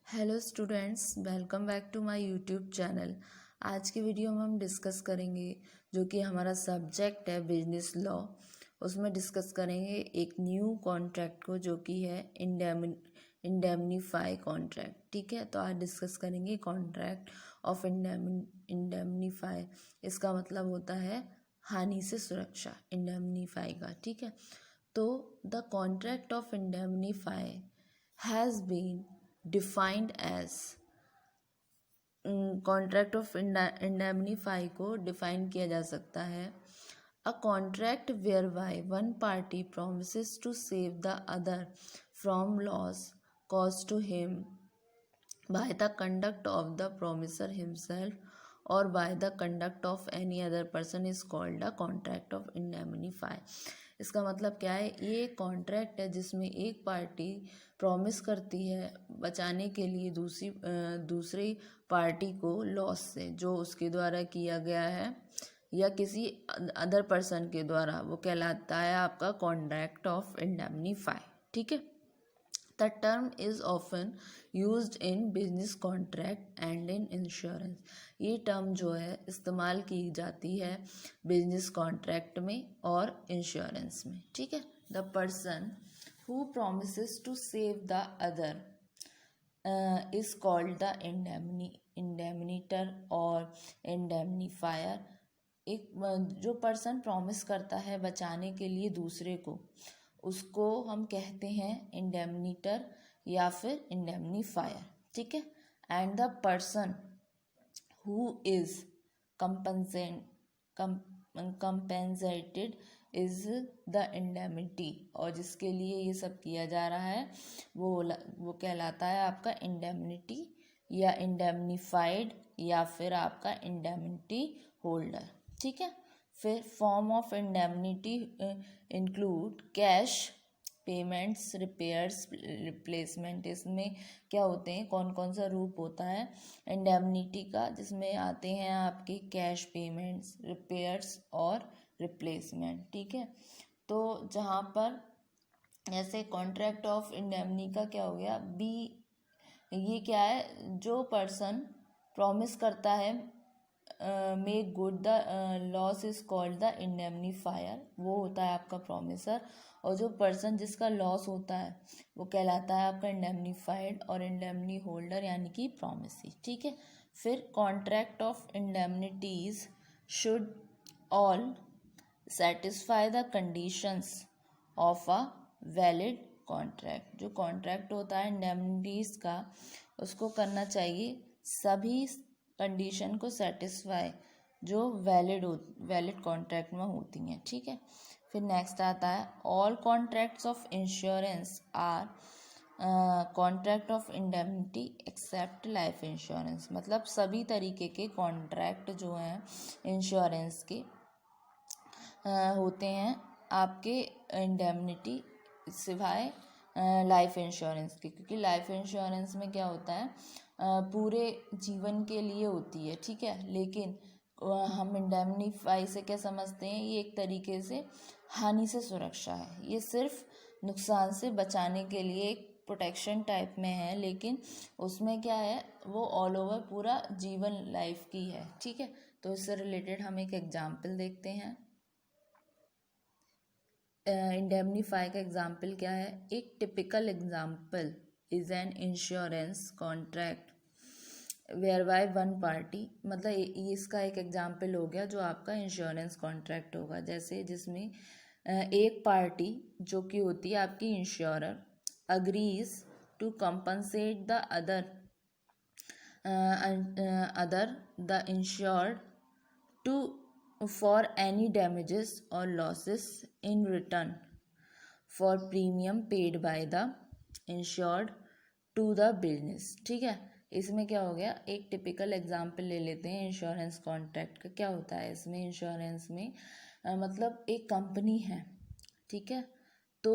Hello students, welcome back to my YouTube channel. आज की video में हम डिस्कस करेंगे जो कि हमारा सब्जेक्ट है बिजनेस लॉ। उसमें डिस्कस करेंगे एक न्यू कॉन्ट्रैक्ट को जो कि है इंडेमनीफाई कॉन्ट्रैक्ट। ठीक है, तो आज डिस्कस करेंगे कॉन्ट्रैक्ट ऑफ इंडेमनीफाई। इसका मतलब होता है हानि से सुरक्षा, इंडेमनीफाई का। ठीक है, तो the contract of indemnify has been defined as, contract of indemnify को डिफाइन किया जा सकता है a contract whereby one party promises to save the other from loss cause to him by the conduct of the promisor himself or by the conduct of any other person is called a contract of indemnify। इसका मतलब क्या है? ये एक contract है जिसमें एक party promise करती है बचाने के लिए दूसरी पार्टी को लॉस से जो उसके द्वारा किया गया है या किसी अदर पर्सन के द्वारा। वो कहलाता है आपका कॉन्ट्रैक्ट ऑफ इंडेमनीफाई। ठीक है, The term is often used in business contract and in insurance। ये टर्म जो है इस्तेमाल की जाती है बिजनेस कॉन्ट्रैक्ट में और इंश्योरेंस में। ठीक है, the person who promises to save the other is called the indemnitor और indemnifier। एक जो पर्सन प्रॉमिस करता है बचाने के लिए दूसरे को, उसको हम कहते हैं इंडेमनीटर या फिर इंडेमनीफायर। ठीक है, and the person who is compensated is the indemnity, और जिसके लिए ये सब किया जा रहा है वो कहलाता है आपका इंडेमनिटी या इंडेमनीफाइड या फिर आपका इंडेमनिटी होल्डर। ठीक है, फिर form of indemnity include cash payments, repairs, replacement. इसमें क्या होते हैं, कौन कौन सा रूप होता है इंडेमनिटी का, जिसमें आते हैं आपके कैश पेमेंट्स, रिपेयर्स और रिप्लेसमेंट। ठीक है, तो जहाँ पर ऐसे कॉन्ट्रैक्ट ऑफ इंडेमनी का क्या हो गया बी, ये क्या है, जो पर्सन प्रॉमिस करता है make good the loss is called the indemnifier, वो होता है आपका प्रॉमिसर। और जो पर्सन जिसका लॉस होता है वो कहलाता है आपका इंडेमनीफाइड और इंडेमनी होल्डर यानी कि प्रॉमिसी। ठीक है, फिर contract of indemnities should all satisfy the conditions of a valid contract. जो कॉन्ट्रैक्ट होता है इंडेमनिटीज का, उसको करना चाहिए सभी कंडीशन को सेटिस्फाई जो वैलिड कॉन्ट्रैक्ट में होती हैं। ठीक है, फिर नेक्स्ट आता है all contracts of insurance are contract of indemnity except life insurance. मतलब सभी तरीके के कॉन्ट्रैक्ट जो हैं इंश्योरेंस के होते हैं आपके इंडेमनिटी सिवाय लाइफ इंश्योरेंस के, क्योंकि लाइफ इंश्योरेंस में क्या होता है पूरे जीवन के लिए होती है। ठीक है, लेकिन हम इंडेमनीफाई से क्या समझते हैं, ये एक तरीके से हानि से सुरक्षा है। ये सिर्फ नुकसान से बचाने के लिए एक प्रोटेक्शन टाइप में है, लेकिन उसमें क्या है वो ऑल ओवर पूरा जीवन लाइफ की है। ठीक है, तो इससे रिलेटेड हम एक एग्जाम्पल देखते हैं। इंडेमनीफाई का एग्जाम्पल क्या है, एक typical example is an insurance contract whereby one party. मतलब इसका एक एग्जाम्पल हो गया जो आपका इंश्योरेंस कॉन्ट्रैक्ट होगा, जैसे जिसमें एक पार्टी जो कि होती है आपकी insurer agrees to compensate the other the insured to for any damages or losses in return for premium paid by the insured to the business। ठीक है, इसमें क्या हो गया, एक टिपिकल एग्जांपल ले लेते हैं इंश्योरेंस कॉन्ट्रैक्ट का। क्या होता है इसमें, इंश्योरेंस में मतलब एक कंपनी है। ठीक है, तो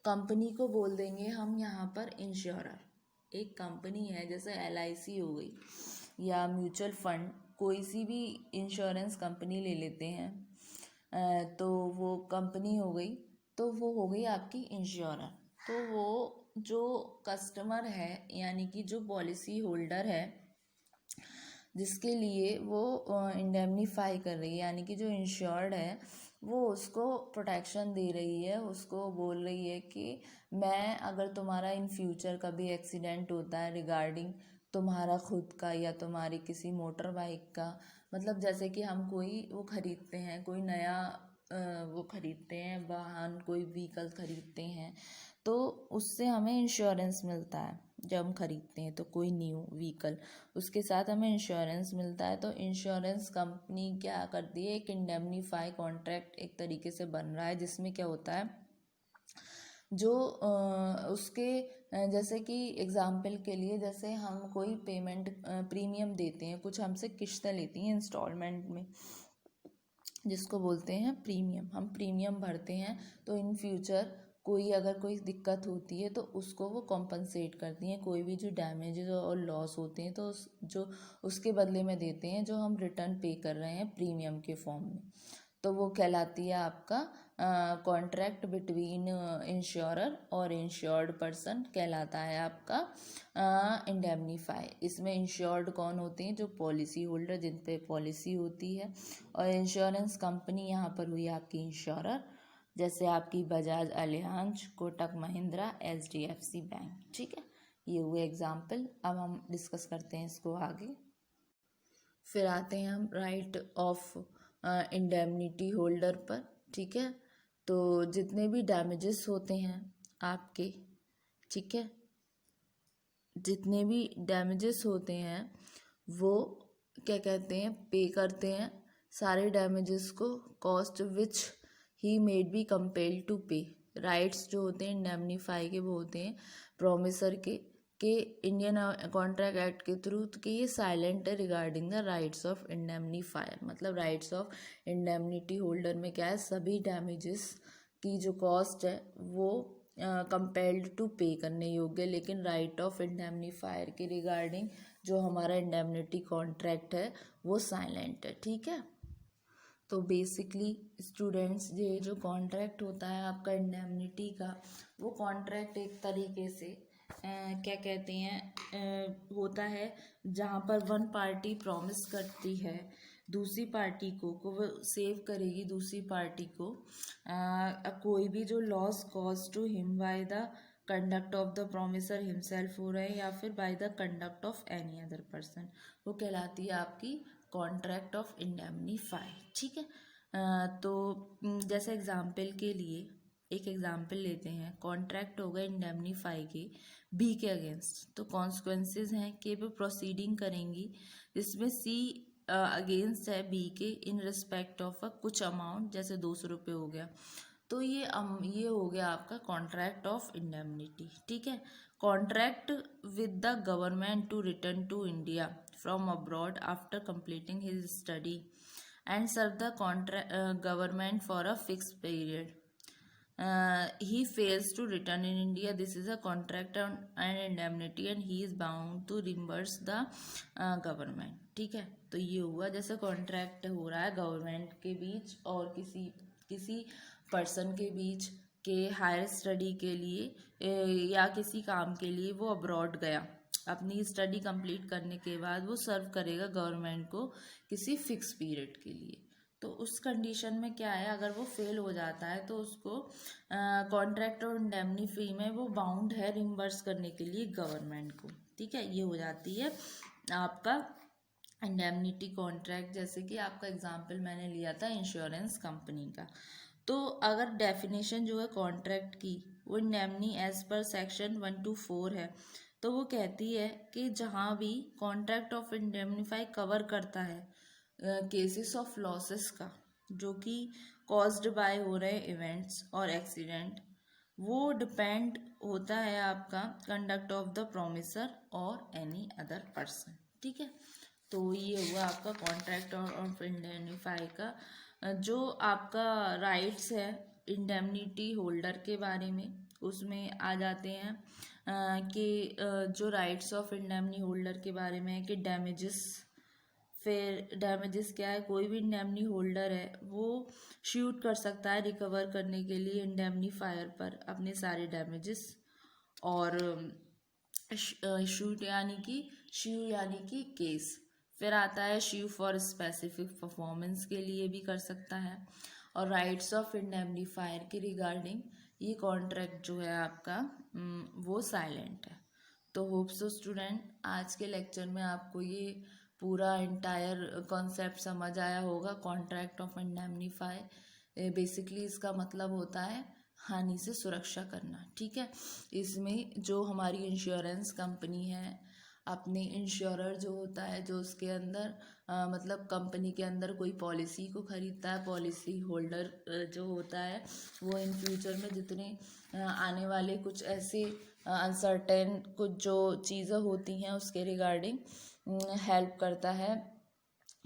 कंपनी को बोल देंगे हम यहाँ पर इंश्योरर। एक कंपनी है जैसे LIC हो गई या म्यूचुअल फंड, कोई सी भी इंश्योरेंस कंपनी ले लेते हैं तो वो कंपनी हो गई, तो वो हो गई आपकी इंश्योरर। तो वो जो कस्टमर है यानी कि जो पॉलिसी होल्डर है जिसके लिए वो इंडेमनीफाई कर रही है यानी कि जो इंश्योर्ड है वो उसको प्रोटेक्शन दे रही है, उसको बोल रही है कि मैं अगर तुम्हारा इन फ्यूचर कभी एक्सीडेंट होता है रिगार्डिंग तुम्हारा खुद का या तुम्हारी किसी मोटर बाइक का, मतलब जैसे कि हम कोई वो खरीदते हैं, कोई नया वो खरीदते हैं वाहन, कोई व्हीकल खरीदते हैं तो उससे हमें इंश्योरेंस मिलता है। जब हम खरीदते हैं तो कोई न्यू व्हीकल उसके साथ हमें इंश्योरेंस मिलता है, तो इंश्योरेंस कंपनी क्या करती है, एक इंडेमनीफाई कॉन्ट्रैक्ट एक तरीके से बन रहा है जिसमें क्या होता है जो उसके जैसे कि एग्जाम्पल के लिए जैसे हम कोई पेमेंट प्रीमियम देते हैं, कुछ हमसे किश्तें लेती हैं इंस्टॉलमेंट में जिसको बोलते हैं प्रीमियम, हम प्रीमियम भरते हैं तो इन फ्यूचर कोई अगर कोई दिक्कत होती है तो उसको वो कॉम्पनसेट करती हैं, कोई भी जो डैमेजेस और लॉस होते हैं तो जो उसके बदले में देते हैं जो हम रिटर्न पे कर रहे हैं प्रीमियम के फॉर्म में, तो वो कहलाती है आपका कॉन्ट्रैक्ट बिटवीन इंश्योरर और इंश्योर्ड पर्सन, कहलाता है आपका इंडेमनीफाई। इसमें इंश्योर्ड कौन होते हैं, जो पॉलिसी होल्डर जिन पे पॉलिसी होती है, और इंश्योरेंस कंपनी यहाँ पर हुई आपकी इंश्योरर, जैसे आपकी Bajaj Allianz, Kotak Mahindra, HDFC bank. ठीक है, ये हुए एग्जाम्पल। अब हम डिस्कस करते हैं इसको आगे। फिर आते हैं हम राइट ऑफ इंडेमनिटी होल्डर पर। ठीक है, तो जितने भी डैमेजेस होते हैं आपके, ठीक है, जितने भी डैमेजेस होते हैं वो क्या कहते हैं, पे करते हैं सारे डैमेजेस को, cost which he may be compelled to pay. Rights जो होते हैं इंडेमनीफाई के वो होते हैं प्रोमिसर के इंडियन कॉन्ट्रैक्ट एक्ट के थ्रू कि ये साइलेंट है regarding the rights of indemnifier. मतलब राइट्स ऑफ इंडेमनिटी होल्डर में क्या है, सभी डैमेजेस की जो कॉस्ट है वो कंपेल्ड टू पे करने योग्य, लेकिन राइट ऑफ इंडेमनीफायर के रिगार्डिंग जो हमारा इंडेमनिटी कॉन्ट्रैक्ट है वो साइलेंट है। ठीक है, तो बेसिकली स्टूडेंट्स ये जो कॉन्ट्रैक्ट होता है आपका इंडेमनिटी का, वो कॉन्ट्रैक्ट एक तरीके से क्या कहते हैं होता है जहाँ पर वन पार्टी प्रॉमिस करती है दूसरी पार्टी को वो सेव करेगी दूसरी पार्टी को कोई भी जो loss cause to him by the conduct of the promisor himself हो रहे हैं या फिर by the conduct of any other person, वो कहलाती है आपकी कॉन्ट्रैक्ट ऑफ इंडेमनीफाई। ठीक है, तो जैसे एग्जाम्पल के लिए एक एग्जाम्पल लेते हैं, कॉन्ट्रैक्ट होगा इंडेमनीफाई के बी के अगेंस्ट, तो कॉन्सिक्वेंसेज हैं कि वो प्रोसीडिंग करेंगी जिसमें सी अगेंस्ट है बी के इन रिस्पेक्ट ऑफ अ कुछ अमाउंट, जैसे 200 रुपये हो गया, तो ये हो गया आपका कॉन्ट्रैक्ट ऑफ इंडेमनिटी। ठीक है, contract with the government to return to India from abroad after completing his study and serve the government for a fixed period. He fails to return in India. This is a contract and indemnity and he is bound to reimburse the government. ठीक है, तो ये हुआ जैसे contract हो रहा है government के बीच और किसी पर्सन के बीच के हायर स्टडी के लिए या किसी काम के लिए वो अब्रॉड गया, अपनी स्टडी कंप्लीट करने के बाद वो सर्व करेगा गवर्नमेंट को किसी फिक्स पीरियड के लिए, तो उस कंडीशन में क्या है, अगर वो फेल हो जाता है तो उसको कॉन्ट्रैक्ट और इंडेमनीफाई में वो बाउंड है रिम्बर्स करने के लिए गवर्नमेंट को। ठीक है, ये हो जाती है आपका इंडेमनिटी कॉन्ट्रैक्ट। जैसे कि आपका एग्जांपल मैंने लिया था इंश्योरेंस कंपनी का, तो अगर डेफिनेशन जो है कॉन्ट्रैक्ट की वो इंडेमनी एज पर सेक्शन 124 है, तो वो कहती है कि जहाँ भी कॉन्ट्रैक्ट ऑफ इंडेमनीफाई कवर करता है केसेस ऑफ लॉसेस का जो कि कॉज्ड बाय हो रहे इवेंट्स और एक्सीडेंट, वो डिपेंड होता है आपका कंडक्ट ऑफ द प्रोमिसर और एनी अदर पर्सन। ठीक है, तो ये हुआ आपका कॉन्ट्रैक्ट ऑफ इंडेमनीफाई का। जो आपका राइट्स है इंडेमनिटी होल्डर के बारे में उसमें आ जाते हैं कि जो राइट्स ऑफ इंडेमनी होल्डर के बारे में है कि डैमेजेस, फिर डैमेजेस क्या है, कोई भी इंडेमनी होल्डर है वो शूट कर सकता है रिकवर करने के लिए इंडेमनीफायर पर अपने सारे डैमेजेस, और शूट यानी कि केस। फिर आता है शीव फॉर स्पेसिफिक परफॉर्मेंस के लिए भी कर सकता है। और राइट्स ऑफ इंडेमनीफायर के रिगार्डिंग ये कॉन्ट्रैक्ट जो है आपका वो साइलेंट है। तो होप सो स्टूडेंट आज के लेक्चर में आपको ये पूरा इंटायर कॉन्सेप्ट समझ आया होगा। कॉन्ट्रैक्ट ऑफ इंडेमनीफाई बेसिकली इसका मतलब होता है हानि से सुरक्षा करना, ठीक है। इसमें जो हमारी इंश्योरेंस कंपनी है, अपने इंश्योरर जो होता है, जो उसके अंदर मतलब कंपनी के अंदर कोई पॉलिसी को खरीदता है, पॉलिसी होल्डर जो होता है वो इन फ्यूचर में जितने आने वाले कुछ ऐसे अनसर्टेन कुछ जो चीज़ें होती हैं उसके रिगार्डिंग हेल्प करता है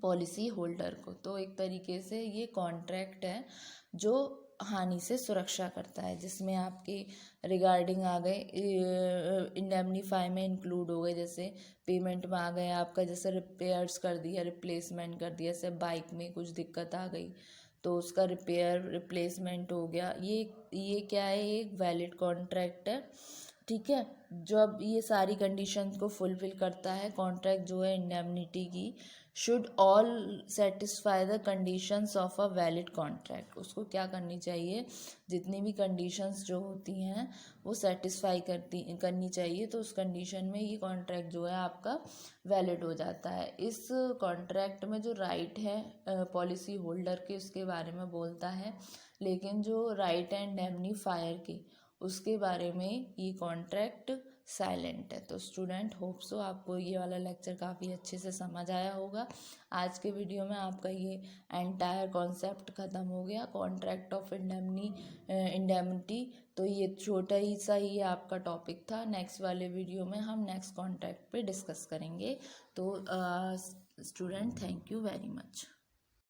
पॉलिसी होल्डर को। तो एक तरीके से ये कॉन्ट्रैक्ट है जो हानि से सुरक्षा करता है, जिसमें आपके रिगार्डिंग आ गए इंडेमनीफाई में इंक्लूड हो गए, जैसे पेमेंट में आ गए आपका, जैसे रिपेयर्स कर दिया, रिप्लेसमेंट कर दिया, जैसे बाइक में कुछ दिक्कत आ गई तो उसका रिपेयर रिप्लेसमेंट हो गया। ये क्या है, ये एक वैलिड कॉन्ट्रैक्ट है, ठीक है। जब ये सारी कंडीशंस को फुलफिल करता है कॉन्ट्रैक्ट जो है इंडेमनिटी की, should all satisfy the conditions of a valid contract. उसको क्या करनी चाहिए, जितनी भी कंडीशंस जो होती हैं वो सेटिस्फाई करनी चाहिए, तो उस कंडीशन में ये कॉन्ट्रैक्ट जो है आपका वैलिड हो जाता है। इस कॉन्ट्रैक्ट में जो राइट है पॉलिसी होल्डर के उसके बारे में बोलता है, लेकिन जो राइट है इंडेमनीफायर की उसके बारे में ये कॉन्ट्रैक्ट साइलेंट है। तो स्टूडेंट होप सो आपको ये वाला लेक्चर काफ़ी अच्छे से समझ आया होगा। आज के वीडियो में आपका ये एंटायर कॉन्सेप्ट ख़त्म हो गया, कॉन्ट्रैक्ट ऑफ इंडेमनिटी। तो ये छोटा ही सा ही आपका टॉपिक था। नेक्स्ट वाले वीडियो में हम नेक्स्ट कॉन्ट्रैक्ट पे डिस्कस करेंगे। तो student thank you very much.